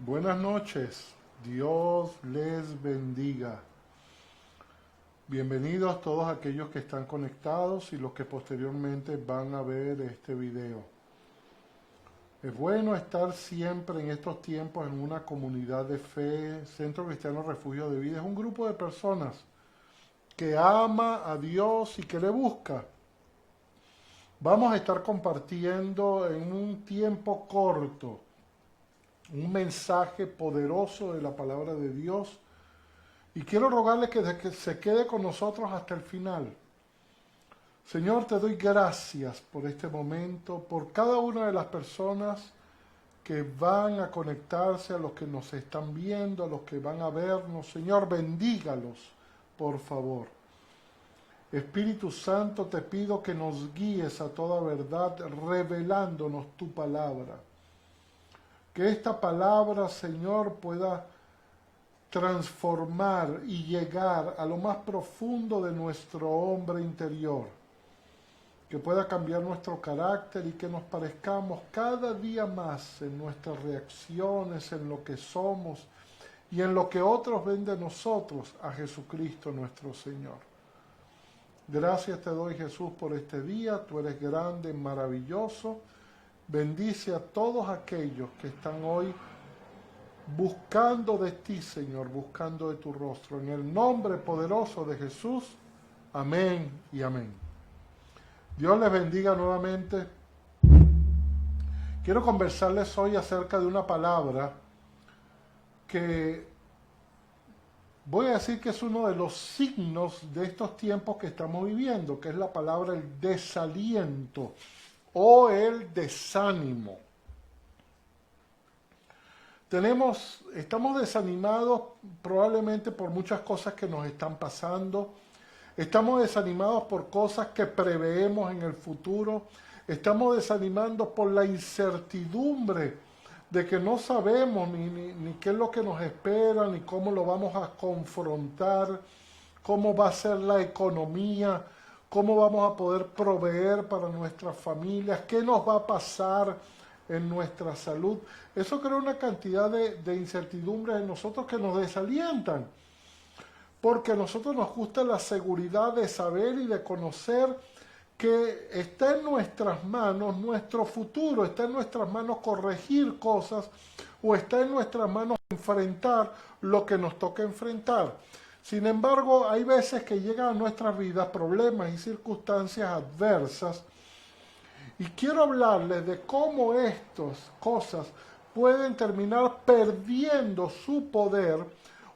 Buenas noches, Dios les bendiga. Bienvenidos todos aquellos que están conectados y los que posteriormente van a ver este video. Es bueno estar siempre en estos tiempos en una comunidad de fe. Centro Cristiano Refugio de Vida es un grupo de personas que ama a Dios y que le busca. Vamos a estar compartiendo en un tiempo corto un mensaje poderoso de la palabra de Dios y quiero rogarle que se quede con nosotros hasta el final. Señor, te doy gracias por este momento, por cada una de las personas que van a conectarse, a los que nos están viendo, a los que van a vernos. Señor, bendígalos, por favor. Espíritu Santo, te pido que nos guíes a toda verdad, revelándonos tu palabra. Que esta palabra, Señor, pueda transformar y llegar a lo más profundo de nuestro hombre interior. Que pueda cambiar nuestro carácter y que nos parezcamos cada día más en nuestras reacciones, en lo que somos y en lo que otros ven de nosotros a Jesucristo nuestro Señor. Gracias te doy, Jesús, por este día. Tú eres grande, maravilloso. Bendice a todos aquellos que están hoy buscando de ti, Señor, buscando de tu rostro. En el nombre poderoso de Jesús, amén y amén. Dios les bendiga nuevamente. Quiero conversarles hoy acerca de una palabra que voy a decir que es uno de los signos de estos tiempos que estamos viviendo, que es la palabra el desaliento o el desánimo. Estamos desanimados probablemente por muchas cosas que nos están pasando. Estamos desanimados por cosas que preveemos en el futuro. Estamos desanimados por la incertidumbre de que no sabemos ni qué es lo que nos espera, ni cómo lo vamos a confrontar, cómo va a ser la economía, cómo vamos a poder proveer para nuestras familias, qué nos va a pasar en nuestra salud. Eso crea una cantidad de incertidumbres en nosotros que nos desalientan, porque a nosotros nos gusta la seguridad de saber y de conocer que está en nuestras manos nuestro futuro, está en nuestras manos corregir cosas o está en nuestras manos enfrentar lo que nos toca enfrentar. Sin embargo, hay veces que llegan a nuestras vidas problemas y circunstancias adversas y quiero hablarles de cómo estas cosas pueden terminar perdiendo su poder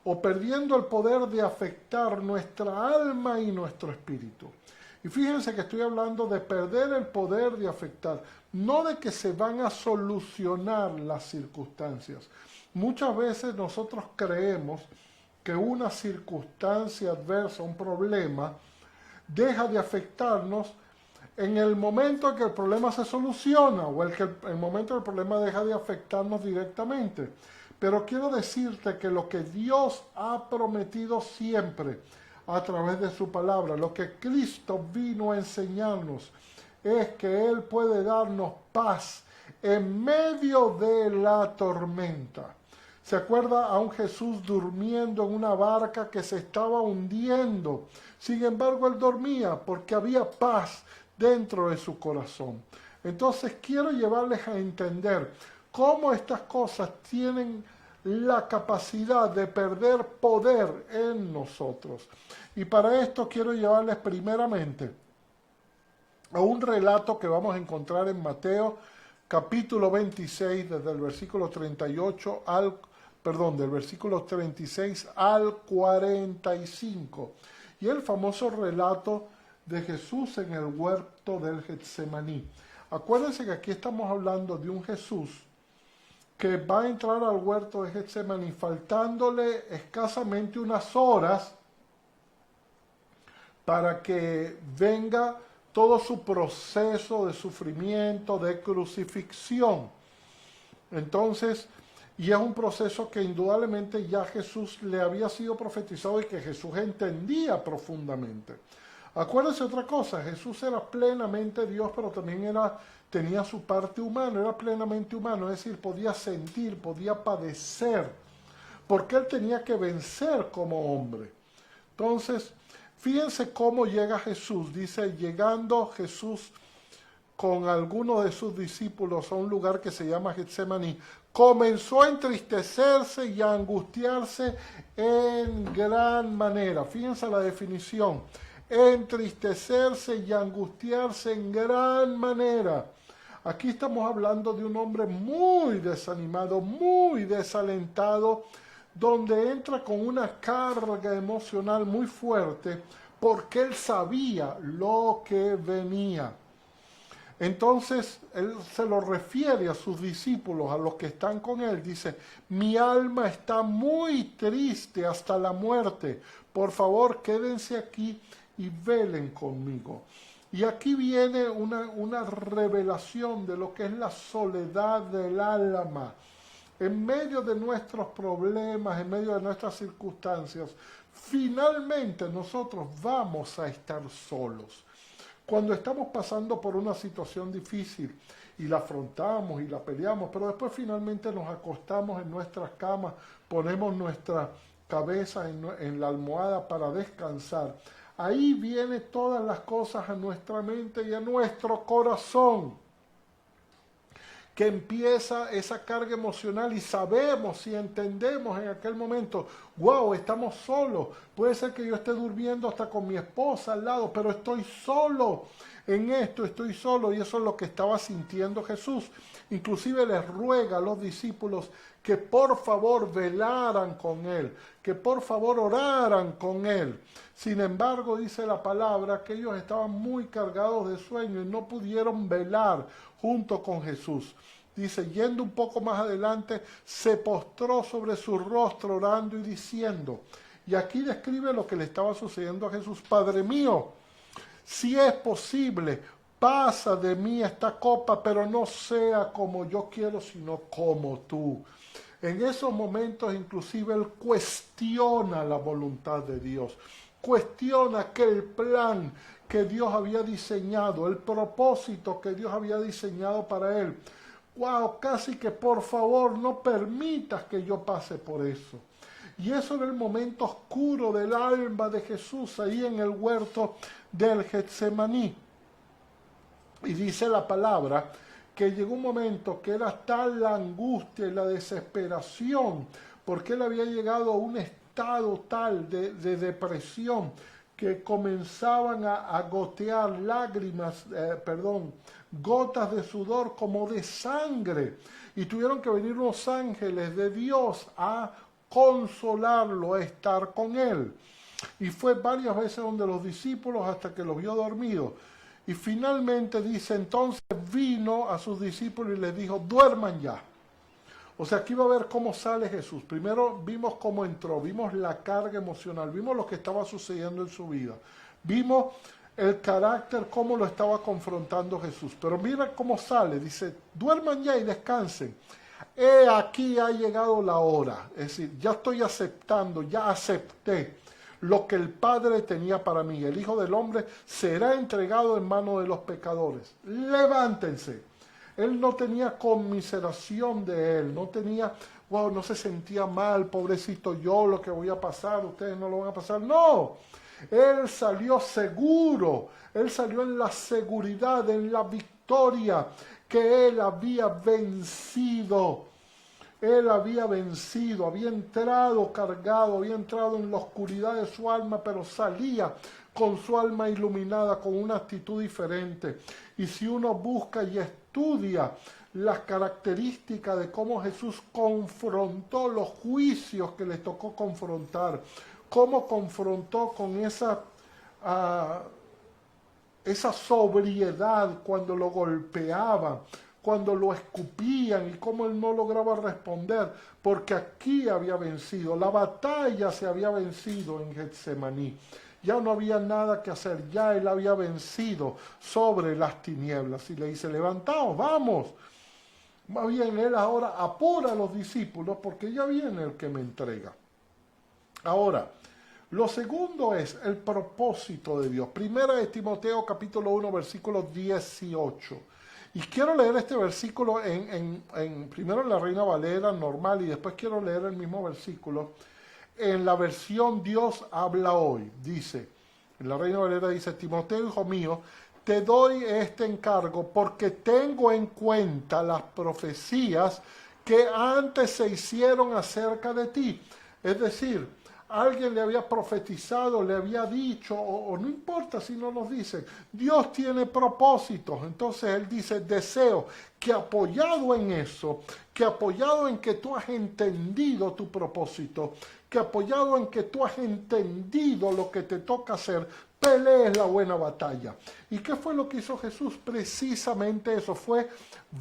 o perdiendo el poder de afectar nuestra alma y nuestro espíritu. Y fíjense que estoy hablando de perder el poder de afectar, no de que se van a solucionar las circunstancias. Muchas veces nosotros creemos que una circunstancia adversa, un problema, deja de afectarnos en el momento en que el problema se soluciona o el momento en que el problema deja de afectarnos directamente. Pero quiero decirte que lo que Dios ha prometido siempre a través de su palabra, lo que Cristo vino a enseñarnos, es que Él puede darnos paz en medio de la tormenta. ¿Se acuerda a un Jesús durmiendo en una barca que se estaba hundiendo? Sin embargo, Él dormía porque había paz dentro de su corazón. Entonces, quiero llevarles a entender cómo estas cosas tienen la capacidad de perder poder en nosotros. Y para esto quiero llevarles primeramente a un relato que vamos a encontrar en Mateo, capítulo 26, desde el versículo 38 del versículo 36 al 45. Y el famoso relato de Jesús en el huerto del Getsemaní. Acuérdense que aquí estamos hablando de un Jesús que va a entrar al huerto de Getsemaní faltándole escasamente unas horas para que venga todo su proceso de sufrimiento, de crucifixión. Entonces, y es un proceso que indudablemente ya Jesús le había sido profetizado y que Jesús entendía profundamente. Acuérdense otra cosa, Jesús era plenamente Dios, pero también tenía su parte humana, era plenamente humano, es decir, podía sentir, podía padecer, porque él tenía que vencer como hombre. Entonces, fíjense cómo llega Jesús. Dice, llegando Jesús con algunos de sus discípulos a un lugar que se llama Getsemaní, comenzó a entristecerse y a angustiarse en gran manera. Fíjense la definición. Entristecerse y angustiarse en gran manera. Aquí estamos hablando de un hombre muy desanimado, muy desalentado, donde entra con una carga emocional muy fuerte porque él sabía lo que venía. Entonces él se lo refiere a sus discípulos, a los que están con él, dice, mi alma está muy triste hasta la muerte, por favor quédense aquí y velen conmigo. Y aquí viene una revelación de lo que es la soledad del alma. En medio de nuestros problemas, en medio de nuestras circunstancias, finalmente nosotros vamos a estar solos. Cuando estamos pasando por una situación difícil y la afrontamos y la peleamos, pero después finalmente nos acostamos en nuestras camas, ponemos nuestra cabeza en la almohada para descansar. Ahí vienen todas las cosas a nuestra mente y a nuestro corazón, que empieza esa carga emocional y sabemos y entendemos en aquel momento, wow, estamos solos, puede ser que yo esté durmiendo hasta con mi esposa al lado, pero estoy solo en esto, estoy solo, y eso es lo que estaba sintiendo Jesús. Inclusive les ruega a los discípulos que por favor velaran con él, que por favor oraran con él. Sin embargo, dice la palabra que ellos estaban muy cargados de sueño y no pudieron velar junto con Jesús. Dice, yendo un poco más adelante, se postró sobre su rostro orando y diciendo, y aquí describe lo que le estaba sucediendo a Jesús, Padre mío, si es posible, pasa de mí esta copa, pero no sea como yo quiero, sino como tú. En esos momentos inclusive él cuestiona la voluntad de Dios, cuestiona que el plan que Dios había diseñado, el propósito que Dios había diseñado para él, wow, casi que por favor no permitas que yo pase por eso. Y eso era el momento oscuro del alma de Jesús ahí en el huerto del Getsemaní. Y dice la palabra que llegó un momento que era tal la angustia y la desesperación, porque él había llegado a un estado tal de depresión, que comenzaban a gotear gotas de sudor como de sangre. Y tuvieron que venir unos ángeles de Dios a consolarlo, a estar con él. Y fue varias veces donde los discípulos hasta que los vio dormidos. Y finalmente dice, entonces vino a sus discípulos y les dijo, duerman ya. O sea, aquí va a ver cómo sale Jesús. Primero vimos cómo entró, vimos la carga emocional, vimos lo que estaba sucediendo en su vida. Vimos el carácter, cómo lo estaba confrontando Jesús. Pero mira cómo sale, dice, duerman ya y descansen. He aquí ha llegado la hora. Es decir, ya estoy aceptando, ya acepté lo que el Padre tenía para mí. El Hijo del Hombre será entregado en manos de los pecadores. Levántense. Él no tenía conmiseración de él, no tenía, wow, no se sentía mal, pobrecito yo, lo que voy a pasar, ustedes no lo van a pasar. No, él salió seguro, él salió en la seguridad, en la victoria, que él había vencido. Él había vencido, había entrado cargado, había entrado en la oscuridad de su alma, pero salía con su alma iluminada, con una actitud diferente. Y si uno busca y estudia las características de cómo Jesús confrontó los juicios que le tocó confrontar, cómo confrontó con esa sobriedad cuando lo golpeaban, cuando lo escupían y cómo él no lograba responder, porque aquí había vencido, la batalla se había vencido en Getsemaní. Ya no había nada que hacer, ya él había vencido sobre las tinieblas. Y le dice, levantaos, vamos. Más bien él ahora apura a los discípulos porque ya viene el que me entrega. Ahora, Lo segundo es el propósito de Dios. Primera de Timoteo capítulo 1 versículo 18. Y quiero leer este versículo primero en la Reina Valera normal y después quiero leer el mismo versículo en la versión Dios habla hoy. Dice, en la Reina Valera dice: Timoteo, hijo mío, te doy este encargo porque tengo en cuenta las profecías que antes se hicieron acerca de ti. Es decir, alguien le había profetizado, le había dicho, o no importa si no nos dicen, Dios tiene propósitos. Entonces él dice: deseo que apoyado en eso, que apoyado en que tú has entendido tu propósito, que apoyado en que tú has entendido lo que te toca hacer, pelees la buena batalla. ¿Y qué fue lo que hizo Jesús? Precisamente eso, fue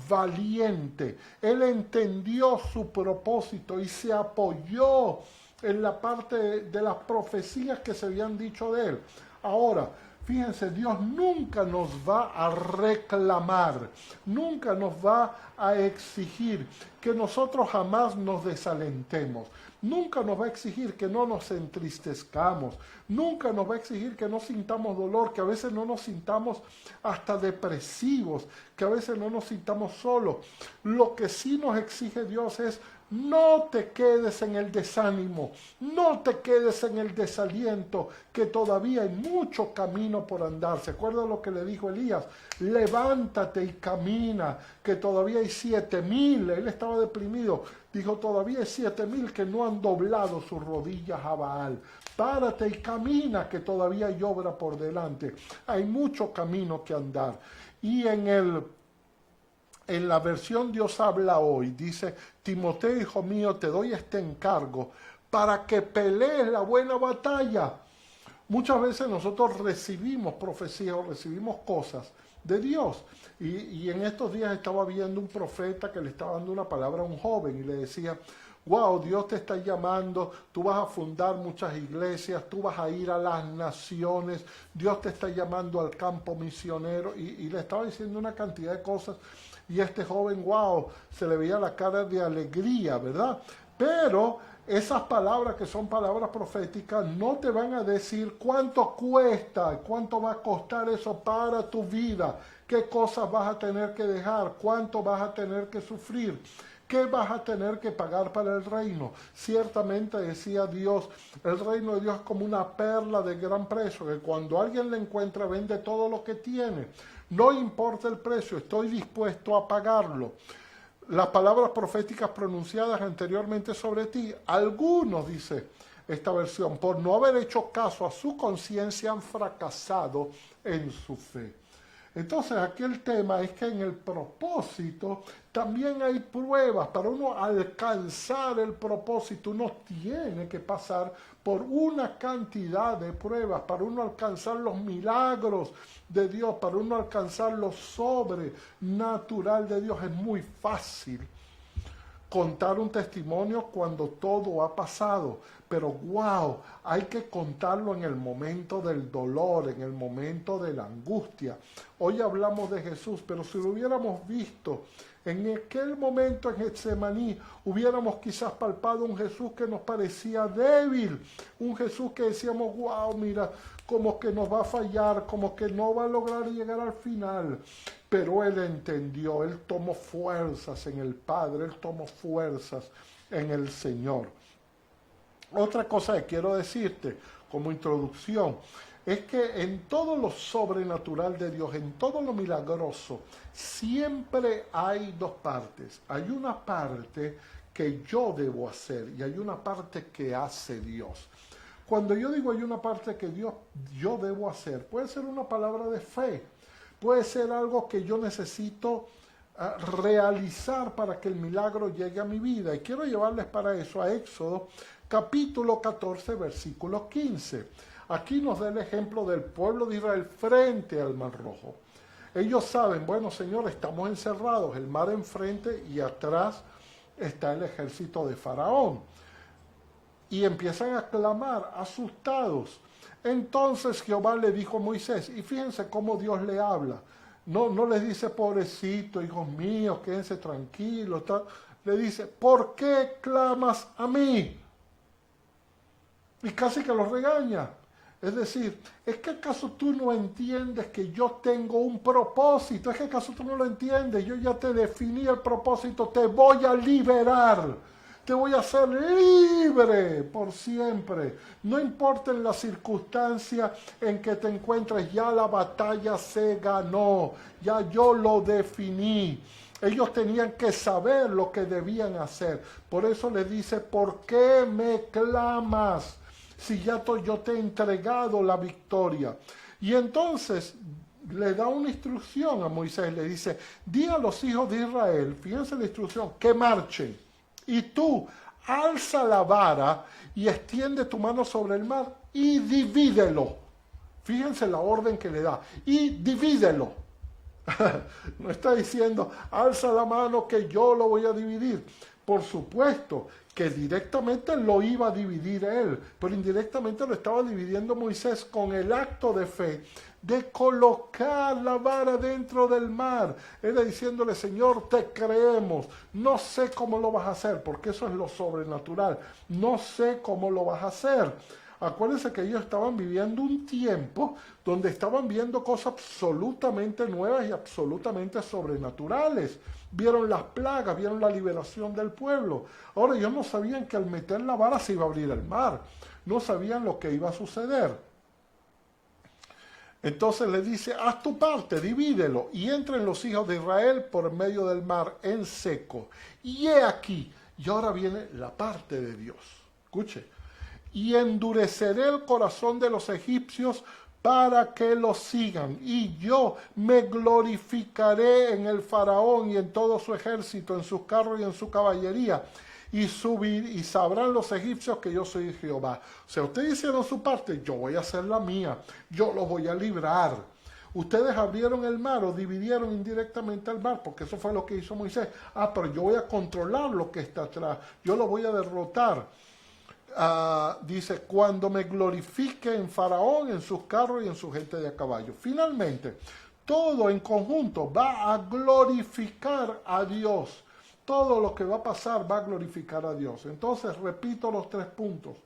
valiente. Él entendió su propósito y se apoyó en la parte de las profecías que se habían dicho de él. Ahora, fíjense, Dios nunca nos va a reclamar, nunca nos va a exigir que nosotros jamás nos desalentemos. Nunca nos va a exigir que no nos entristezcamos. Nunca nos va a exigir que no sintamos dolor, que a veces no nos sintamos hasta depresivos, que a veces no nos sintamos solos. Lo que sí nos exige Dios es: no te quedes en el desánimo, no te quedes en el desaliento, que todavía hay mucho camino por andar. ¿Se acuerdan lo que le dijo Elías? Levántate y camina, que todavía hay 7,000. Él estaba deprimido. Dijo: todavía hay 7,000 que no han doblado sus rodillas a Baal. Párate y camina, que todavía hay obra por delante. Hay mucho camino que andar. Y en la versión Dios habla hoy, dice: Timoteo, hijo mío, te doy este encargo para que pelees la buena batalla. Muchas veces nosotros recibimos profecías o recibimos cosas de Dios. Y en estos días estaba viendo un profeta que le estaba dando una palabra a un joven y le decía: wow, Dios te está llamando, tú vas a fundar muchas iglesias, tú vas a ir a las naciones, Dios te está llamando al campo misionero. Y le estaba diciendo una cantidad de cosas. Y este joven, wow, se le veía la cara de alegría, ¿verdad? Pero esas palabras, que son palabras proféticas, no te van a decir cuánto cuesta, cuánto va a costar eso para tu vida, qué cosas vas a tener que dejar, cuánto vas a tener que sufrir, qué vas a tener que pagar para el reino. Ciertamente, decía Dios, el reino de Dios es como una perla de gran precio, que cuando alguien la encuentra, vende todo lo que tiene. No importa el precio, estoy dispuesto a pagarlo. Las palabras proféticas pronunciadas anteriormente sobre ti, algunos, dice esta versión, por no haber hecho caso a su conciencia, han fracasado en su fe. Entonces aquí el tema es que en el propósito también hay pruebas. Para uno alcanzar el propósito, uno tiene que pasar por una cantidad de pruebas. Para uno alcanzar los milagros de Dios, para uno alcanzar lo sobrenatural de Dios, es muy fácil contar un testimonio cuando todo ha pasado, pero wow, hay que contarlo en el momento del dolor, en el momento de la angustia. Hoy hablamos de Jesús, pero si lo hubiéramos visto en aquel momento en Getsemaní, hubiéramos quizás palpado un Jesús que nos parecía débil, un Jesús que decíamos: wow, mira, como que nos va a fallar, como que no va a lograr llegar al final. Pero Él entendió, Él tomó fuerzas en el Padre, Él tomó fuerzas en el Señor. Otra cosa que quiero decirte como introducción es que en todo lo sobrenatural de Dios, en todo lo milagroso, siempre hay dos partes. Hay una parte que yo debo hacer y hay una parte que hace Dios. Cuando yo digo hay una parte que yo debo hacer, puede ser una palabra de fe, puede ser algo que yo necesito realizar para que el milagro llegue a mi vida. Y quiero llevarles para eso a Éxodo capítulo 14, versículo 15. Aquí nos da el ejemplo del pueblo de Israel frente al Mar Rojo. Ellos saben, bueno, Señor, estamos encerrados, el mar enfrente y atrás está el ejército de Faraón. Y empiezan a clamar, asustados. Entonces Jehová le dijo a Moisés, y fíjense cómo Dios le habla. No les dice: pobrecito, hijos míos, quédense tranquilos. Le dice: ¿por qué clamas a mí? y casi que los regaña. Es decir, ¿es que acaso tú no entiendes que yo tengo un propósito? ¿Es que acaso tú no lo entiendes? Yo ya te definí el propósito, te voy a liberar, te voy a hacer libre por siempre. No importa en la circunstancia en que te encuentres, ya la batalla se ganó, ya yo lo definí. Ellos tenían que saber lo que debían hacer. Por eso les dice, ¿por qué me clamas? Si ya yo te he entregado la victoria. Y entonces le da una instrucción a Moisés, le dice, di a los hijos de Israel, fíjense la instrucción, que marchen. Y tú alza la vara y extiende tu mano sobre el mar y divídelo. Fíjense la orden que le da. Y divídelo. No está diciendo, alza la mano que yo lo voy a dividir. Por supuesto que directamente lo iba a dividir él, pero indirectamente lo estaba dividiendo Moisés con el acto de fe de colocar la vara dentro del mar. Era diciéndole, Señor, te creemos, no sé cómo lo vas a hacer, porque eso es lo sobrenatural, no sé cómo lo vas a hacer. Acuérdense que ellos estaban viviendo un tiempo donde estaban viendo cosas absolutamente nuevas y absolutamente sobrenaturales. Vieron las plagas, vieron la liberación del pueblo. Ahora ellos no sabían que al meter la vara se iba a abrir el mar. No sabían lo que iba a suceder. Entonces le dice, haz tu parte, divídelo, y entren los hijos de Israel por medio del mar en seco. Y he aquí, y ahora viene la parte de Dios. Escuche. Y endureceré el corazón de los egipcios para que los sigan, y yo me glorificaré en el faraón y en todo su ejército, en sus carros y en su caballería, y sabrán los egipcios que yo soy Jehová. O sea, ustedes hicieron su parte, yo voy a hacer la mía, yo los voy a librar. Ustedes abrieron el mar o dividieron indirectamente el mar, porque eso fue lo que hizo Moisés. Pero yo voy a controlar lo que está atrás, yo lo voy a derrotar. Dice, cuando me glorifique en Faraón, en sus carros y en su gente de a caballo. Finalmente, todo en conjunto va a glorificar a Dios. Todo lo que va a pasar va a glorificar a Dios. Entonces, repito los 3 puntos.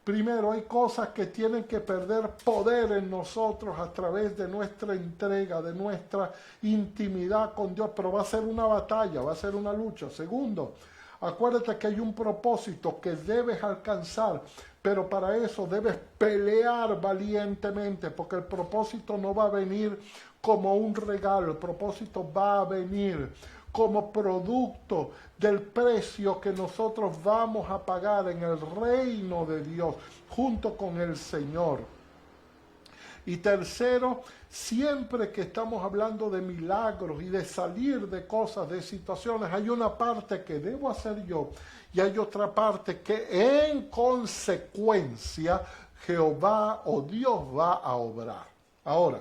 Primero, hay cosas que tienen que perder poder en nosotros a través de nuestra entrega, de nuestra intimidad con Dios, pero va a ser una batalla, va a ser una lucha. Segundo, acuérdate que hay un propósito que debes alcanzar, pero para eso debes pelear valientemente, porque el propósito no va a venir como un regalo, el propósito va a venir como producto del precio que nosotros vamos a pagar en el reino de Dios, junto con el Señor. Y tercero, siempre que estamos hablando de milagros y de salir de cosas, de situaciones, hay una parte que debo hacer yo y hay otra parte que en consecuencia Jehová o Dios va a obrar. Ahora,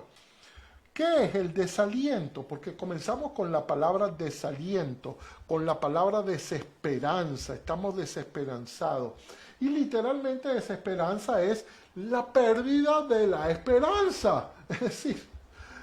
¿qué es el desaliento? Porque comenzamos con la palabra desaliento, con la palabra desesperanza, estamos desesperanzados. Y literalmente desesperanza es la pérdida de la esperanza. Es decir,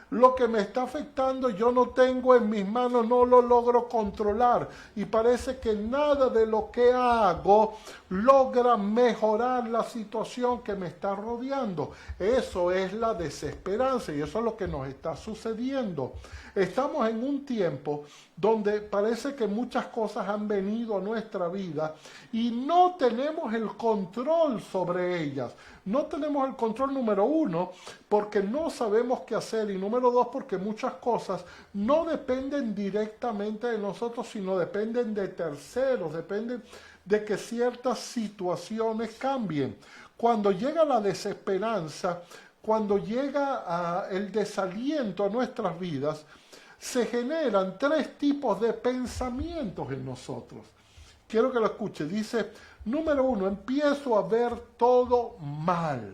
lo que me está afectando yo no tengo en mis manos, no lo logro controlar. Y parece que nada de lo que hago logra mejorar la situación que me está rodeando. Eso es la desesperanza y eso es lo que nos está sucediendo. Estamos en un tiempo donde parece que muchas cosas han venido a nuestra vida y no tenemos el control sobre ellas. No tenemos el control, número 1, porque no sabemos qué hacer, y número 2, porque muchas cosas no dependen directamente de nosotros, sino dependen de terceros, dependen de que ciertas situaciones cambien. Cuando llega la desesperanza, cuando llega el desaliento a nuestras vidas, se generan 3 tipos de pensamientos en nosotros. Quiero que lo escuche. Dice, número 1, empiezo a ver todo mal.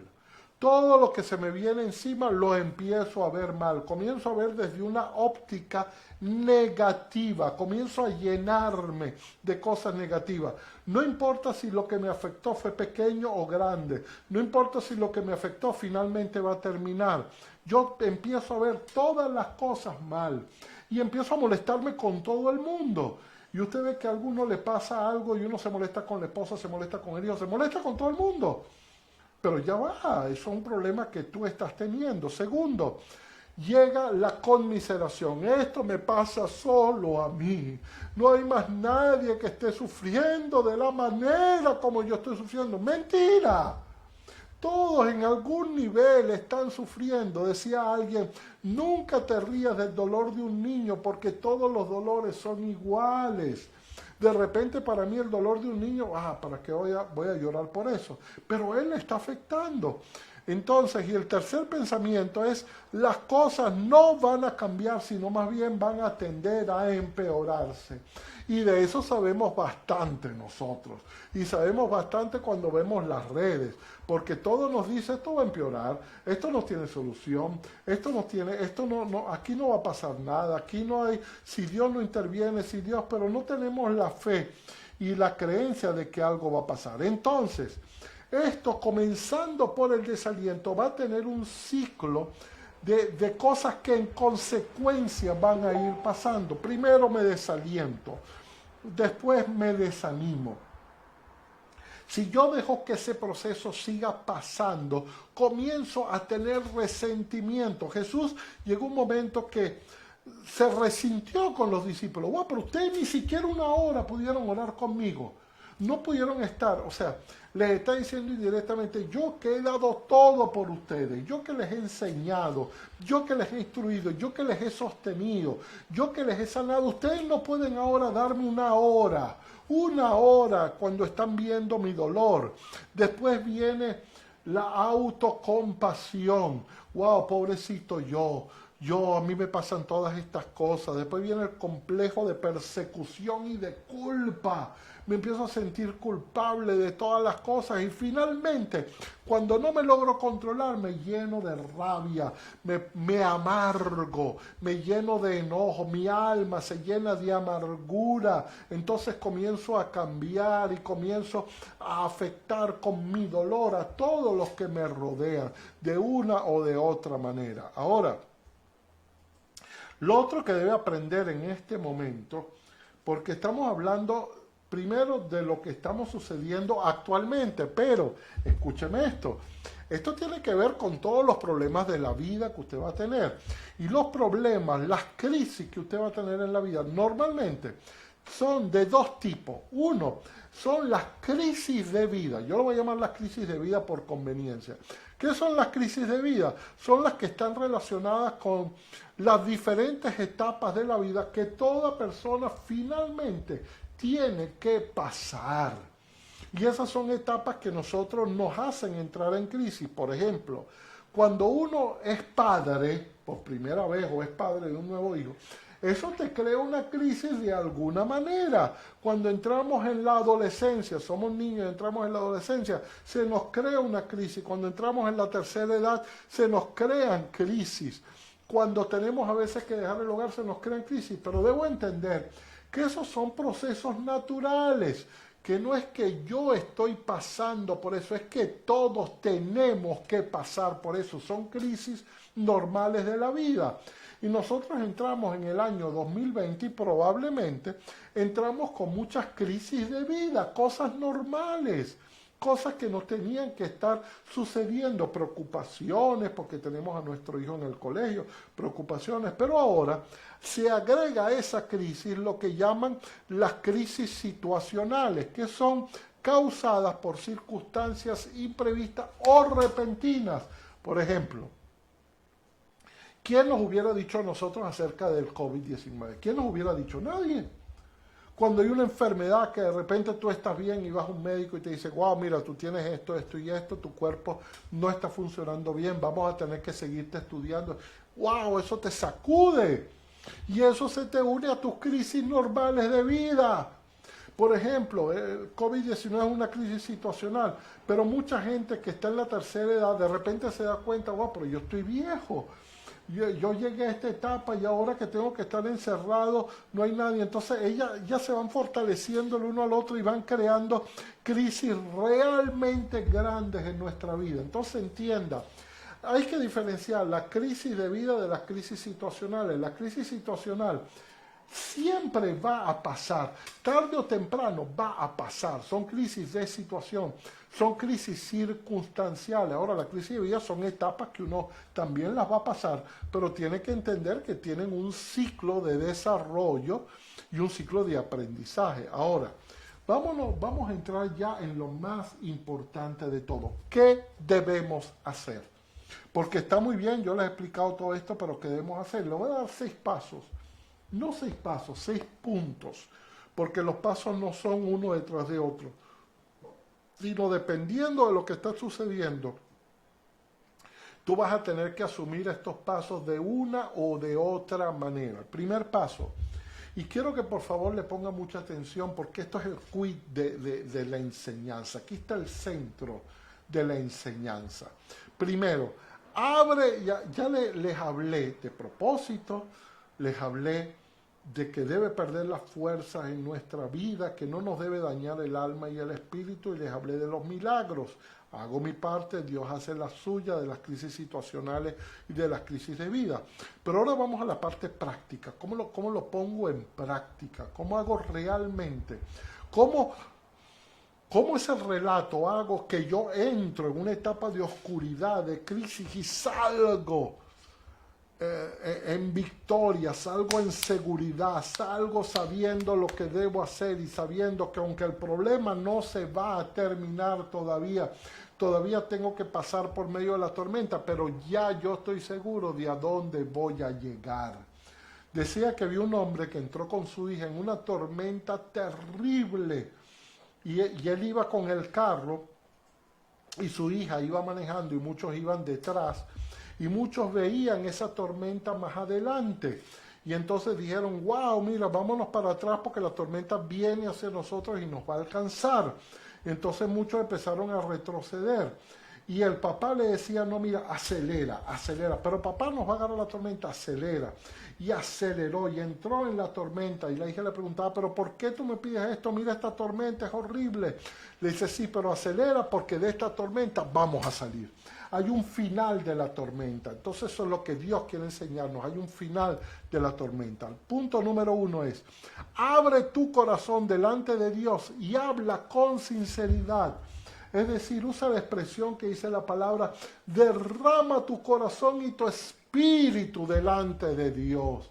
Todo lo que se me viene encima lo empiezo a ver mal. Comienzo a ver desde una óptica negativa. Comienzo a llenarme de cosas negativas. No importa si lo que me afectó fue pequeño o grande. No importa si lo que me afectó finalmente va a terminar. Yo empiezo a ver todas las cosas mal. Y empiezo a molestarme con todo el mundo. Y usted ve que a alguno le pasa algo y uno se molesta con la esposa, se molesta con el hijo, se molesta con todo el mundo. Pero ya va, eso es un problema que tú estás teniendo. Segundo, llega la conmiseración. Esto me pasa solo a mí. No hay más nadie que esté sufriendo de la manera como yo estoy sufriendo. Mentira. Todos en algún nivel están sufriendo. Decía alguien, nunca te rías del dolor de un niño porque todos los dolores son iguales. De repente para mí el dolor de un niño, ¿para qué voy a llorar por eso? Pero él le está afectando. Entonces, y el tercer pensamiento es, las cosas no van a cambiar, sino más bien van a tender a empeorarse. Y de eso sabemos bastante nosotros. Y sabemos bastante cuando vemos las redes, porque todo nos dice, esto va a empeorar, esto no tiene solución, aquí no va a pasar nada, aquí no hay, si Dios no interviene, pero no tenemos la fe y la creencia de que algo va a pasar. Entonces, esto, comenzando por el desaliento, va a tener un ciclo de cosas que en consecuencia van a ir pasando. Primero me desaliento, después me desanimo. Si yo dejo que ese proceso siga pasando, comienzo a tener resentimiento. Jesús llegó un momento que se resintió con los discípulos. Pero ustedes ni siquiera una hora pudieron orar conmigo. No pudieron estar, o sea, les está diciendo indirectamente, yo que he dado todo por ustedes, yo que les he enseñado, yo que les he instruido, yo que les he sostenido, yo que les he sanado, ustedes no pueden ahora darme una hora cuando están viendo mi dolor. Después viene la autocompasión, wow, pobrecito a mí me pasan todas estas cosas. Después viene el complejo de persecución y de culpa. Me empiezo a sentir culpable de todas las cosas y finalmente, cuando no me logro controlar, me lleno de rabia, me amargo, me lleno de enojo, mi alma se llena de amargura. Entonces comienzo a cambiar y comienzo a afectar con mi dolor a todos los que me rodean, de una o de otra manera. Ahora, lo otro que debe aprender en este momento, porque estamos hablando primero de lo que estamos sucediendo actualmente, pero escúcheme esto tiene que ver con todos los problemas de la vida que usted va a tener. Y los problemas, las crisis que usted va a tener en la vida, normalmente son de dos tipos. Uno, son las crisis de vida. Yo lo voy a llamar las crisis de vida por conveniencia. ¿Qué son las crisis de vida? Son las que están relacionadas con las diferentes etapas de la vida que toda persona finalmente tiene que pasar. Y esas son etapas que nosotros nos hacen entrar en crisis. Por ejemplo, cuando uno es padre, por primera vez, o es padre de un nuevo hijo, eso te crea una crisis de alguna manera. Cuando entramos en la adolescencia, somos niños, entramos en la adolescencia, se nos crea una crisis. Cuando entramos en la tercera edad, se nos crean crisis. Cuando tenemos a veces que dejar el hogar, se nos crean crisis. Pero debo entender que esos son procesos naturales, que no es que yo estoy pasando por eso, es que todos tenemos que pasar por eso. Son crisis normales de la vida. Y nosotros entramos en el año 2020 y probablemente entramos con muchas crisis de vida, cosas normales, cosas que no tenían que estar sucediendo, preocupaciones porque tenemos a nuestro hijo en el colegio, preocupaciones, pero ahora se agrega a esa crisis lo que llaman las crisis situacionales, que son causadas por circunstancias imprevistas o repentinas. Por ejemplo, ¿quién nos hubiera dicho a nosotros acerca del COVID-19? ¿Quién nos hubiera dicho? Nadie. Cuando hay una enfermedad que de repente tú estás bien y vas a un médico y te dice, wow, mira, tú tienes esto, esto y esto, tu cuerpo no está funcionando bien, vamos a tener que seguirte estudiando. Wow, eso te sacude. Y eso se te une a tus crisis normales de vida. Por ejemplo, el COVID-19 es una crisis situacional, pero mucha gente que está en la tercera edad de repente se da cuenta, wow, pero yo estoy viejo. Yo llegué a esta etapa y ahora que tengo que estar encerrado no hay nadie. Entonces ellas ya se van fortaleciendo el uno al otro y van creando crisis realmente grandes en nuestra vida. Entonces entienda, hay que diferenciar la crisis de vida de las crisis situacionales. La crisis situacional Siempre va a pasar, tarde o temprano va a pasar. Son crisis de situación, son crisis circunstanciales. Ahora, la crisis de vida son etapas que uno también las va a pasar, pero tiene que entender que tienen un ciclo de desarrollo y un ciclo de aprendizaje. Ahora, vamos a entrar ya en lo más importante de todo. ¿Qué debemos hacer? Porque está muy bien, yo les he explicado todo esto, pero ¿qué debemos hacer? Le voy a dar 6 pasos. No 6 pasos, 6 puntos, porque los pasos no son uno detrás de otro, sino dependiendo de lo que está sucediendo, tú vas a tener que asumir estos pasos de una o de otra manera. El primer paso, y quiero que por favor le pongan mucha atención, porque esto es el quid de la enseñanza, aquí está el centro de la enseñanza. Primero, les hablé de propósito, les hablé de que debe perder las fuerzas en nuestra vida, que no nos debe dañar el alma y el espíritu, y les hablé de los milagros. Hago mi parte, Dios hace la suya, de las crisis situacionales y de las crisis de vida. Pero ahora vamos a la parte práctica. ¿Cómo lo pongo en práctica? ¿Cómo hago realmente? ¿Cómo ese relato hago que yo entro en una etapa de oscuridad, de crisis y salgo en victoria, salgo en seguridad, salgo sabiendo lo que debo hacer y sabiendo que aunque el problema no se va a terminar todavía tengo que pasar por medio de la tormenta, pero ya yo estoy seguro de a dónde voy a llegar. Decía que había un hombre que entró con su hija en una tormenta terrible y él iba con el carro y su hija iba manejando y muchos iban detrás. Y muchos veían esa tormenta más adelante. Y entonces dijeron, wow, mira, vámonos para atrás porque la tormenta viene hacia nosotros y nos va a alcanzar. Y entonces muchos empezaron a retroceder. Y el papá le decía, no, mira, acelera. Pero papá, nos va a agarrar la tormenta, acelera. Y aceleró y entró en la tormenta. Y la hija le preguntaba, pero ¿por qué tú me pides esto? Mira, esta tormenta es horrible. Le dice, sí, pero acelera porque de esta tormenta vamos a salir. Hay un final de la tormenta. Entonces eso es lo que Dios quiere enseñarnos. Hay un final de la tormenta. El punto número 1 es, abre tu corazón delante de Dios y habla con sinceridad. Es decir, usa la expresión que dice la palabra, derrama tu corazón y tu espíritu delante de Dios.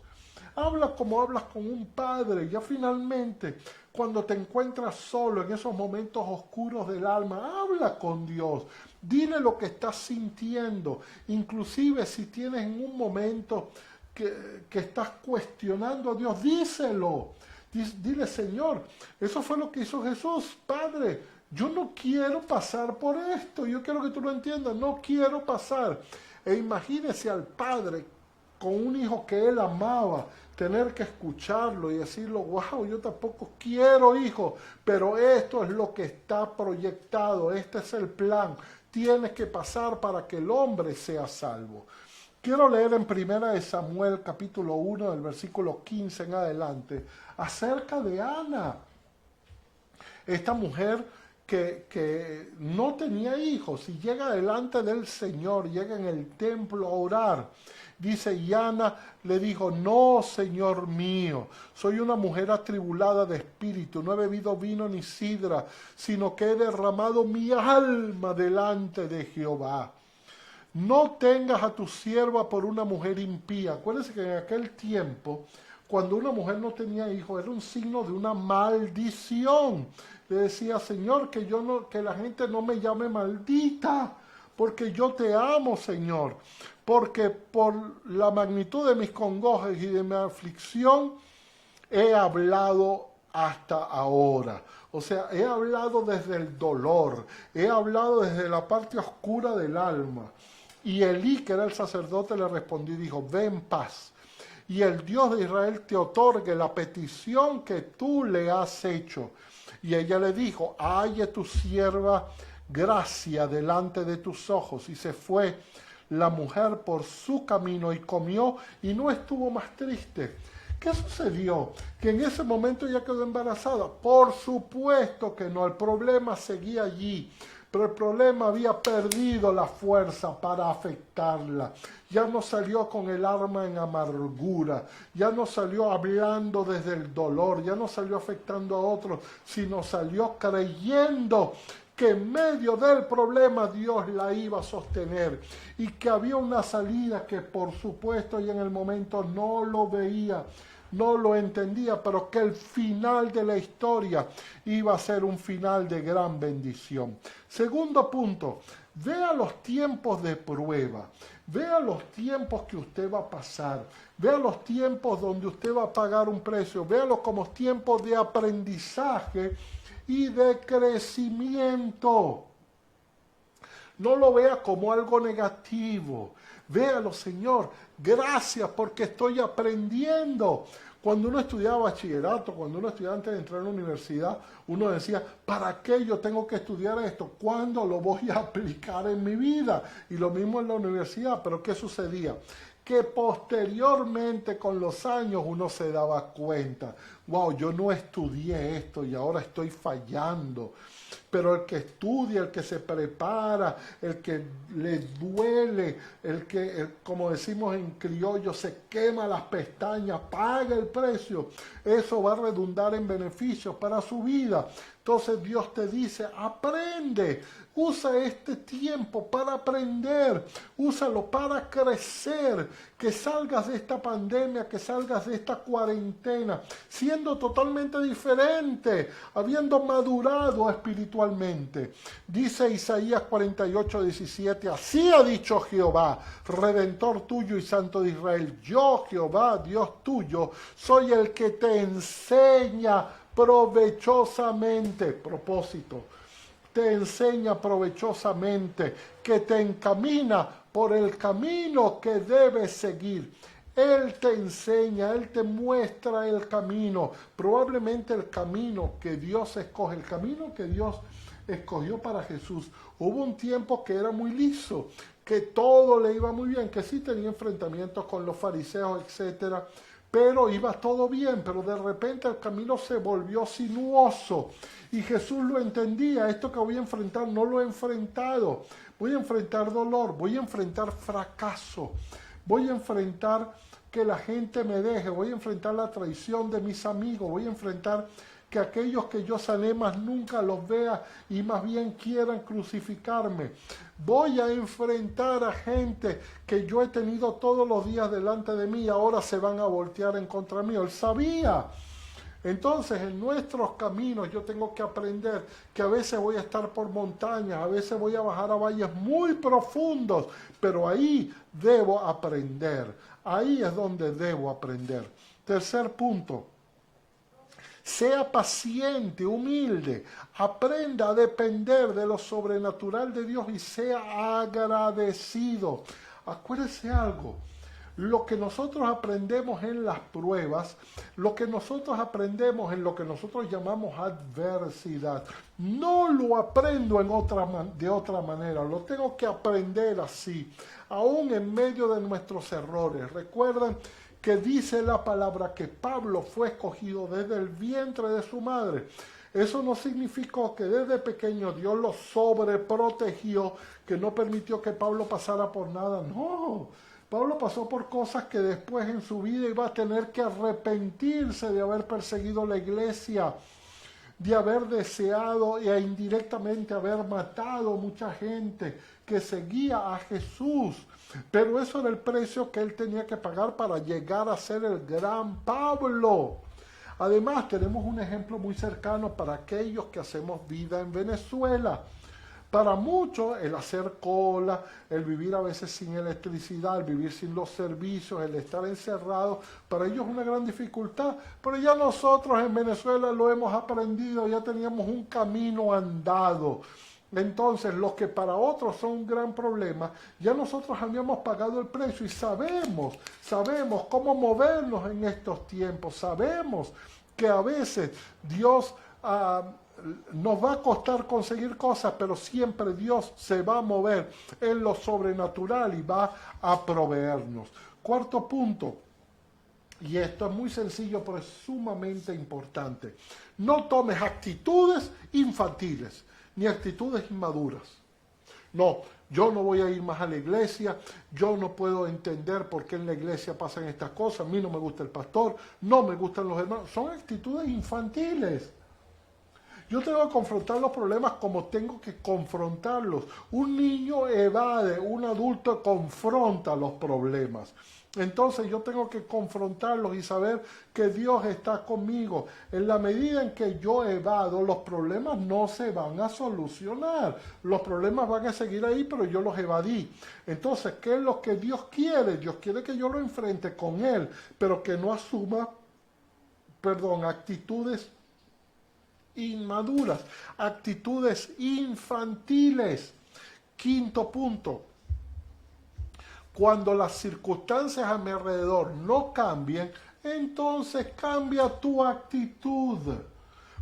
Habla como hablas con un padre. Ya finalmente, cuando te encuentras solo en esos momentos oscuros del alma, habla con Dios. Dile lo que estás sintiendo. Inclusive si tienes en un momento que estás cuestionando a Dios, díselo. Dile, Señor, eso fue lo que hizo Jesús. Padre, yo no quiero pasar por esto. Yo quiero que tú lo entiendas. No quiero pasar. E imagínese al padre con un hijo que él amaba, tener que escucharlo y decirlo, wow, yo tampoco quiero, hijo, pero esto es lo que está proyectado, este es el plan, tienes que pasar para que el hombre sea salvo. Quiero leer en 1 Samuel capítulo 1, del versículo 15 en adelante, acerca de Ana, esta mujer que no tenía hijos y llega delante del Señor, llega en el templo a orar. Dice, y Ana le dijo, no, Señor mío, soy una mujer atribulada de espíritu, no he bebido vino ni sidra, sino que he derramado mi alma delante de Jehová. No tengas a tu sierva por una mujer impía. Acuérdense que en aquel tiempo, cuando una mujer no tenía hijos, era un signo de una maldición. Le decía, Señor, que la gente no me llame maldita, porque yo te amo, Señor. Porque por la magnitud de mis congojas y de mi aflicción, he hablado hasta ahora. O sea, he hablado desde el dolor, he hablado desde la parte oscura del alma. Y Elí, que era el sacerdote, le respondió y dijo, ve en paz. Y el Dios de Israel te otorgue la petición que tú le has hecho. Y ella le dijo, halle tu sierva gracia delante de tus ojos. Y se fue la mujer por su camino y comió y no estuvo más triste. ¿Qué sucedió? Que en ese momento ella quedó embarazada. Por supuesto que no, el problema seguía allí. pero el problema había perdido la fuerza para afectarla. Ya no salió con el arma en amargura, ya no salió hablando desde el dolor, ya no salió afectando a otros, sino salió creyendo que en medio del problema Dios la iba a sostener y que había una salida que por supuesto y en el momento no lo veía, no lo entendía, pero que el final de la historia iba a ser un final de gran bendición. Segundo punto, vea los tiempos de prueba, vea los tiempos que usted va a pasar, vea los tiempos donde usted va a pagar un precio, véalos como tiempos de aprendizaje y de crecimiento. No lo vea como algo negativo. Véalo, Señor, gracias porque estoy aprendiendo. Cuando uno estudiaba bachillerato, cuando uno estudiaba antes de entrar a la universidad, uno decía, ¿para qué yo tengo que estudiar esto? ¿Cuándo lo voy a aplicar en mi vida? Y lo mismo en la universidad, pero ¿qué sucedía? Que posteriormente con los años uno se daba cuenta, wow, yo no estudié esto y ahora estoy fallando. Pero el que estudia, el que se prepara, el que le duele, como decimos en criollo, se quema las pestañas, paga el precio, eso va a redundar en beneficios para su vida. Entonces Dios te dice, aprende, usa este tiempo para aprender, úsalo para crecer, que salgas de esta pandemia, que salgas de esta cuarentena, siendo totalmente diferente, habiendo madurado espiritualmente. Dice Isaías 48:17, así ha dicho Jehová, Redentor tuyo y Santo de Israel, yo Jehová, Dios tuyo, soy el que te enseña provechosamente, propósito, te enseña provechosamente, que te encamina por el camino que debes seguir. Él te enseña, Él te muestra el camino, probablemente el camino que Dios escoge, el camino que Dios escogió para Jesús. Hubo un tiempo que era muy liso, que todo le iba muy bien, que sí tenía enfrentamientos con los fariseos, etcétera, pero iba todo bien, pero de repente el camino se volvió sinuoso y Jesús lo entendía, esto que voy a enfrentar no lo he enfrentado, voy a enfrentar dolor, voy a enfrentar fracaso, voy a enfrentar que la gente me deje, voy a enfrentar la traición de mis amigos, voy a enfrentar que aquellos que yo sané más nunca los vea y más bien quieran crucificarme. Voy a enfrentar a gente que yo he tenido todos los días delante de mí y ahora se van a voltear en contra mío. Él sabía. Entonces, en nuestros caminos yo tengo que aprender que a veces voy a estar por montañas, a veces voy a bajar a valles muy profundos, pero ahí debo aprender. Ahí es donde debo aprender. Tercer punto. Sea paciente, humilde, aprenda a depender de lo sobrenatural de Dios y sea agradecido. Acuérdese algo, lo que nosotros aprendemos en las pruebas, lo que nosotros aprendemos en lo que nosotros llamamos adversidad, no lo aprendo de otra manera, lo tengo que aprender así, aún en medio de nuestros errores. Recuerden que dice la palabra que Pablo fue escogido desde el vientre de su madre. Eso no significó que desde pequeño Dios lo sobreprotegió, que no permitió que Pablo pasara por nada. No, Pablo pasó por cosas que después en su vida iba a tener que arrepentirse de haber perseguido la iglesia, de haber deseado e indirectamente haber matado mucha gente que seguía a Jesús. Pero eso era el precio que él tenía que pagar para llegar a ser el gran Pablo. Además, tenemos un ejemplo muy cercano para aquellos que hacemos vida en Venezuela. Para muchos, el hacer cola, el vivir a veces sin electricidad, el vivir sin los servicios, el estar encerrado, para ellos es una gran dificultad. Pero ya nosotros en Venezuela lo hemos aprendido, ya teníamos un camino andado. Entonces, lo que para otros son un gran problema, ya nosotros habíamos pagado el precio y sabemos cómo movernos en estos tiempos. Sabemos que a veces Dios nos va a costar conseguir cosas, pero siempre Dios se va a mover en lo sobrenatural y va a proveernos. Cuarto punto, y esto es muy sencillo, pero es sumamente importante. No tomes actitudes infantiles. ni actitudes inmaduras. No, yo no voy a ir más a la iglesia, yo no puedo entender por qué en la iglesia pasan estas cosas, a mí no me gusta el pastor, no me gustan los hermanos. Son actitudes infantiles. Yo tengo que confrontar los problemas como tengo que confrontarlos. Un niño evade, un adulto confronta los problemas. Entonces yo tengo que confrontarlos y saber que Dios está conmigo. En la medida en que yo evado, los problemas no se van a solucionar. Los problemas van a seguir ahí, pero yo los evadí. Entonces, ¿qué es lo que Dios quiere? Dios quiere que yo lo enfrente con Él, pero que no asuma, actitudes inmaduras, actitudes infantiles. Quinto punto. Cuando las circunstancias a mi alrededor no cambien, entonces cambia tu actitud.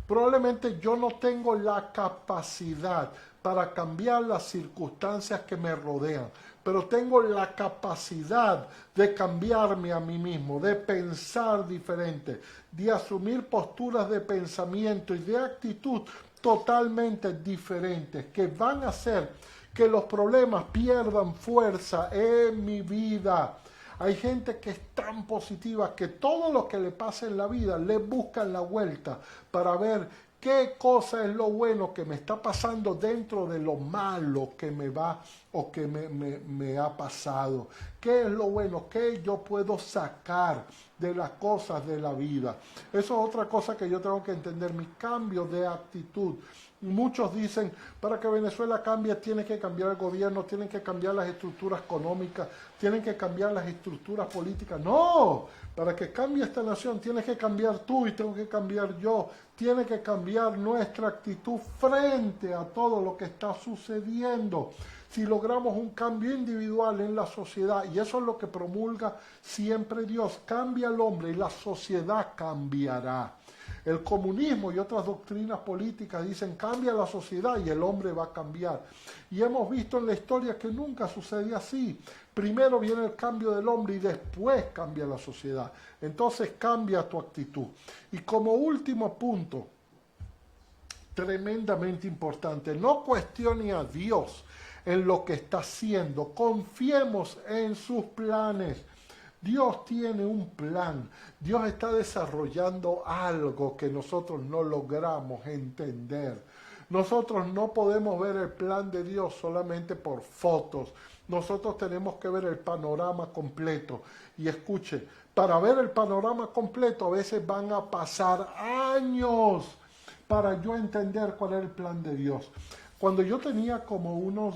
Probablemente yo no tengo la capacidad para cambiar las circunstancias que me rodean, pero tengo la capacidad de cambiarme a mí mismo, de pensar diferente, de asumir posturas de pensamiento y de actitud totalmente diferentes que van a hacer que los problemas pierdan fuerza en mi vida. Hay gente que es tan positiva que todo lo que le pasa en la vida le buscan la vuelta para ver qué cosa es lo bueno que me está pasando dentro de lo malo que me va o que me ha pasado. ¿Qué es lo bueno que yo puedo sacar de las cosas de la vida? Eso es otra cosa que yo tengo que entender, mi cambio de actitud. Muchos dicen, para que Venezuela cambie tiene que cambiar el gobierno, tienen que cambiar las estructuras económicas, tienen que cambiar las estructuras políticas. No, para que cambie esta nación tienes que cambiar tú y tengo que cambiar yo. Tiene que cambiar nuestra actitud frente a todo lo que está sucediendo. Si logramos un cambio individual en la sociedad, y eso es lo que promulga siempre Dios, cambia el hombre y la sociedad cambiará. El comunismo y otras doctrinas políticas dicen cambia la sociedad y el hombre va a cambiar. Y hemos visto en la historia que nunca sucede así. Primero viene el cambio del hombre y después cambia la sociedad. Entonces cambia tu actitud. Y como último punto, tremendamente importante, no cuestione a Dios en lo que está haciendo. Confiemos en sus planes. Dios tiene un plan, Dios está desarrollando algo que nosotros no logramos entender. Nosotros no podemos ver el plan de Dios solamente por fotos. Nosotros tenemos que ver el panorama completo. Y escuche, para ver el panorama completo a veces van a pasar años para yo entender cuál es el plan de Dios. Cuando yo tenía como unos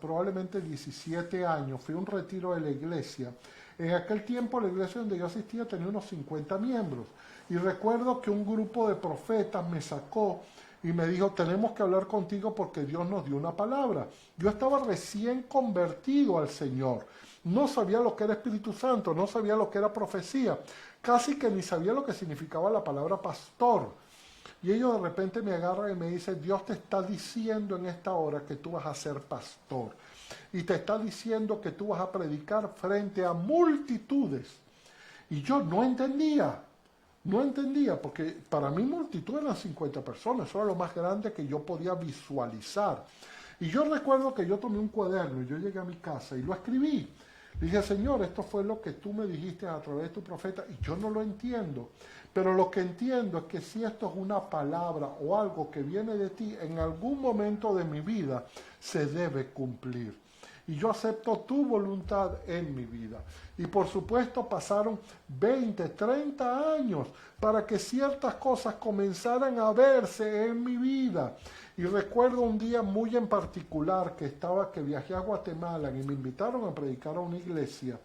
probablemente 17 años, fui a un retiro de la iglesia. En aquel tiempo la iglesia donde yo asistía tenía unos 50 miembros. Y recuerdo que un grupo de profetas me sacó y me dijo, tenemos que hablar contigo porque Dios nos dio una palabra. Yo estaba recién convertido al Señor. No sabía lo que era Espíritu Santo, no sabía lo que era profecía. Casi que ni sabía lo que significaba la palabra pastor. Y ellos de repente me agarran y me dicen, Dios te está diciendo en esta hora que tú vas a ser pastor. Y te está diciendo que tú vas a predicar frente a multitudes. Y yo no entendía, porque para mí multitud eran 50 personas, eso era lo más grande que yo podía visualizar. Y yo recuerdo que yo tomé un cuaderno y yo llegué a mi casa y lo escribí. Le dije, Señor, esto fue lo que tú me dijiste a través de tu profeta y yo no lo entiendo. Pero lo que entiendo es que si esto es una palabra o algo que viene de ti, en algún momento de mi vida se debe cumplir. Y yo acepto tu voluntad en mi vida. Y por supuesto pasaron 20, 30 años para que ciertas cosas comenzaran a verse en mi vida. Y recuerdo un día muy en particular que viajé a Guatemala y me invitaron a predicar a una iglesia.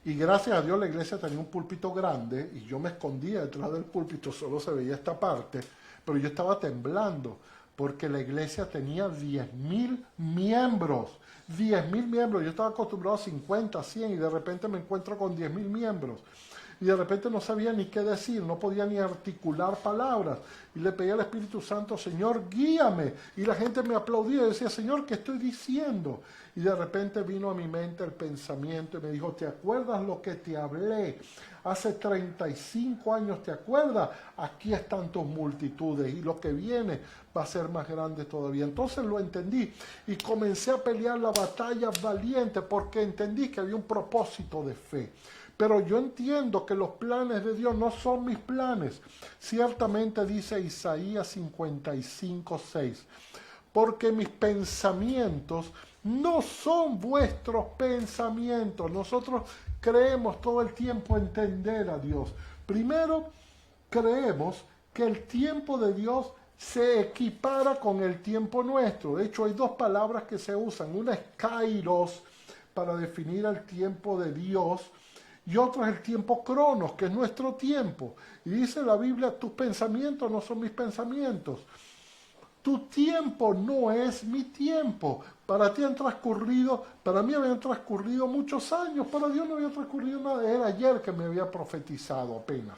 Y gracias a Dios la iglesia tenía un púlpito grande y yo me escondía detrás del púlpito, solo se veía esta parte, pero yo estaba temblando porque la iglesia tenía 10,000 miembros. 10,000 miembros, yo estaba acostumbrado a 50, 100 y de repente me encuentro con 10,000 miembros. y de repente no sabía ni qué decir, no podía ni articular palabras. Y le pedí al Espíritu Santo, Señor, guíame. Y la gente me aplaudía y decía, Señor, ¿qué estoy diciendo? Y de repente vino a mi mente el pensamiento y me dijo, ¿te acuerdas lo que te hablé? Hace 35 años, ¿te acuerdas? Aquí están tus multitudes y lo que viene va a ser más grande todavía. Entonces lo entendí y comencé a pelear la batalla valiente porque entendí que había un propósito de fe. Pero yo entiendo que los planes de Dios no son mis planes. Ciertamente dice Isaías 55:6, porque mis pensamientos no son vuestros pensamientos. Nosotros creemos todo el tiempo entender a Dios. Primero, creemos que el tiempo de Dios se equipara con el tiempo nuestro. De hecho, hay dos palabras que se usan. Una es kairos, para definir el tiempo de Dios, y otro es el tiempo cronos, que es nuestro tiempo. Y dice la Biblia, tus pensamientos no son mis pensamientos. Tu tiempo no es mi tiempo. Para ti han transcurrido, para mí habían transcurrido muchos años, para Dios no había transcurrido nada. Era ayer que me había profetizado apenas.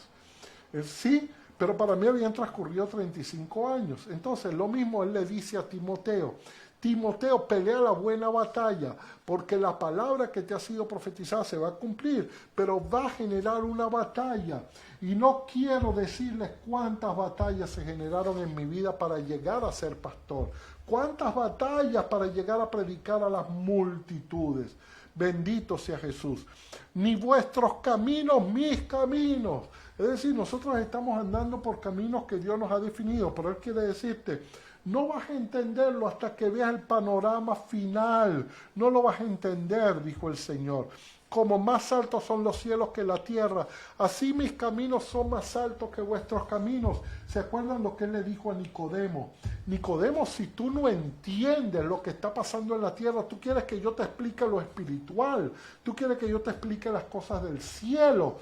Sí, pero para mí habían transcurrido 35 años. Entonces, lo mismo él le dice a Timoteo. Timoteo, pelea la buena batalla, porque la palabra que te ha sido profetizada se va a cumplir, pero va a generar una batalla. Y no quiero decirles cuántas batallas se generaron en mi vida para llegar a ser pastor. Cuántas batallas para llegar a predicar a las multitudes. Bendito sea Jesús. Ni vuestros caminos, mis caminos. Es decir, nosotros estamos andando por caminos que Dios nos ha definido, pero Él quiere decirte, no vas a entenderlo hasta que veas el panorama final. No lo vas a entender, dijo el Señor. Como más altos son los cielos que la tierra, así mis caminos son más altos que vuestros caminos. ¿Se acuerdan lo que Él le dijo a Nicodemo? Nicodemo, si tú no entiendes lo que está pasando en la tierra, tú quieres que yo te explique lo espiritual, tú quieres que yo te explique las cosas del cielo.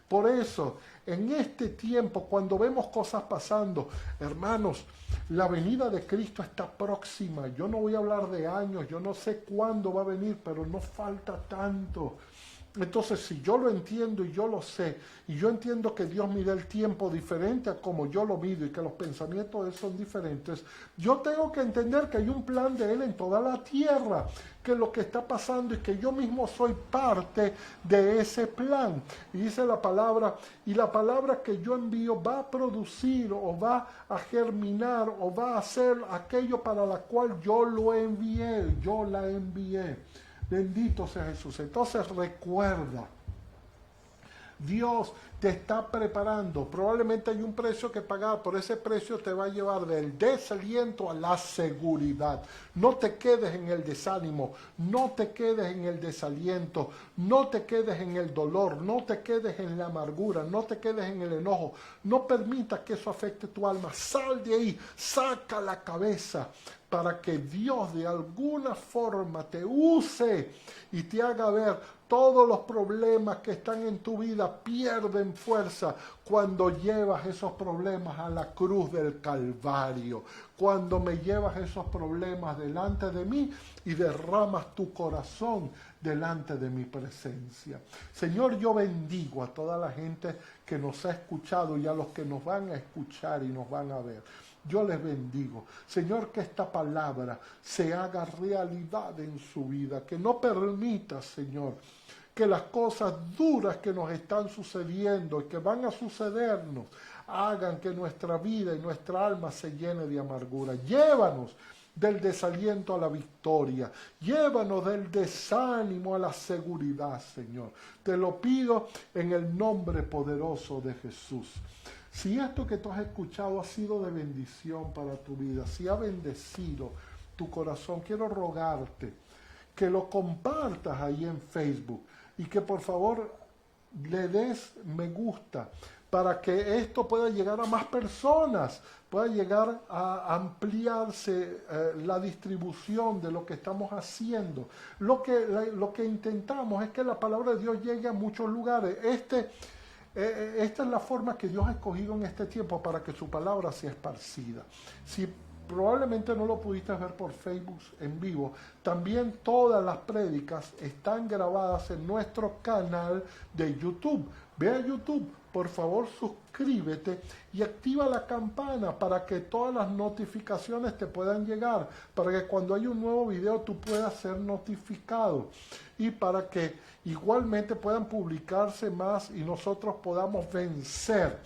Por eso, en este tiempo, cuando vemos cosas pasando, hermanos, la venida de Cristo está próxima. Yo no voy a hablar de años, yo no sé cuándo va a venir, pero no falta tanto. Entonces, si yo lo entiendo y yo lo sé, y yo entiendo que Dios mide el tiempo diferente a como yo lo mido y que los pensamientos de Él son diferentes, yo tengo que entender que hay un plan de Él en toda la tierra, que lo que está pasando y que yo mismo soy parte de ese plan. Y dice la palabra, y la palabra que yo envío va a producir o va a germinar o va a hacer aquello para la cual yo lo envié, yo la envié. Bendito sea Jesús. Entonces recuerda, Dios te está preparando. Probablemente hay un precio que pagar, por ese precio te va a llevar del desaliento a la seguridad. No te quedes en el desánimo, no te quedes en el desaliento, no te quedes en el dolor, no te quedes en la amargura, no te quedes en el enojo. No permitas que eso afecte tu alma. Sal de ahí, saca la cabeza para que Dios de alguna forma te use y te haga ver todos los problemas que están en tu vida pierden fuerza cuando llevas esos problemas a la cruz del Calvario, cuando me llevas esos problemas delante de mí y derramas tu corazón delante de mi presencia. Señor, yo bendigo a toda la gente que nos ha escuchado y a los que nos van a escuchar y nos van a ver. Yo les bendigo. Señor, que esta palabra se haga realidad en su vida, que no permita, Señor, que las cosas duras que nos están sucediendo y que van a sucedernos hagan que nuestra vida y nuestra alma se llene de amargura. Llévanos del desaliento a la victoria. Llévanos del desánimo a la seguridad, Señor. Te lo pido en el nombre poderoso de Jesús. Si esto que tú has escuchado ha sido de bendición para tu vida, si ha bendecido tu corazón, quiero rogarte que lo compartas ahí en Facebook y que por favor le des me gusta para que esto pueda llegar a más personas, pueda llegar a ampliarse la distribución de lo que estamos haciendo. Lo que intentamos es que la palabra de Dios llegue a muchos lugares. Esta es la forma que Dios ha escogido en este tiempo para que su palabra sea esparcida. Si probablemente no lo pudiste ver por Facebook en vivo, también todas las prédicas están grabadas en nuestro canal de YouTube. Ve a YouTube, por favor suscríbete y activa la campana para que todas las notificaciones te puedan llegar, para que cuando hay un nuevo video tú puedas ser notificado y para que igualmente puedan publicarse más y nosotros podamos vencer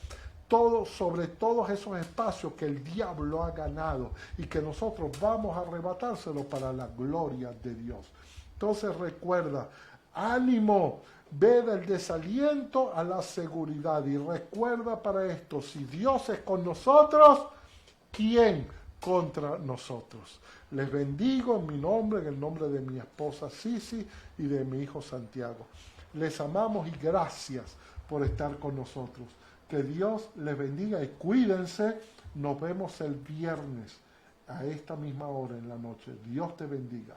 sobre todos esos espacios que el diablo ha ganado y que nosotros vamos a arrebatárselo para la gloria de Dios. Entonces recuerda, ánimo, ve del desaliento a la seguridad y recuerda para esto, si Dios es con nosotros, ¿quién contra nosotros? Les bendigo en mi nombre, en el nombre de mi esposa Sisi y de mi hijo Santiago. Les amamos y gracias por estar con nosotros. Que Dios les bendiga y cuídense. Nos vemos el viernes a esta misma hora en la noche. Dios te bendiga.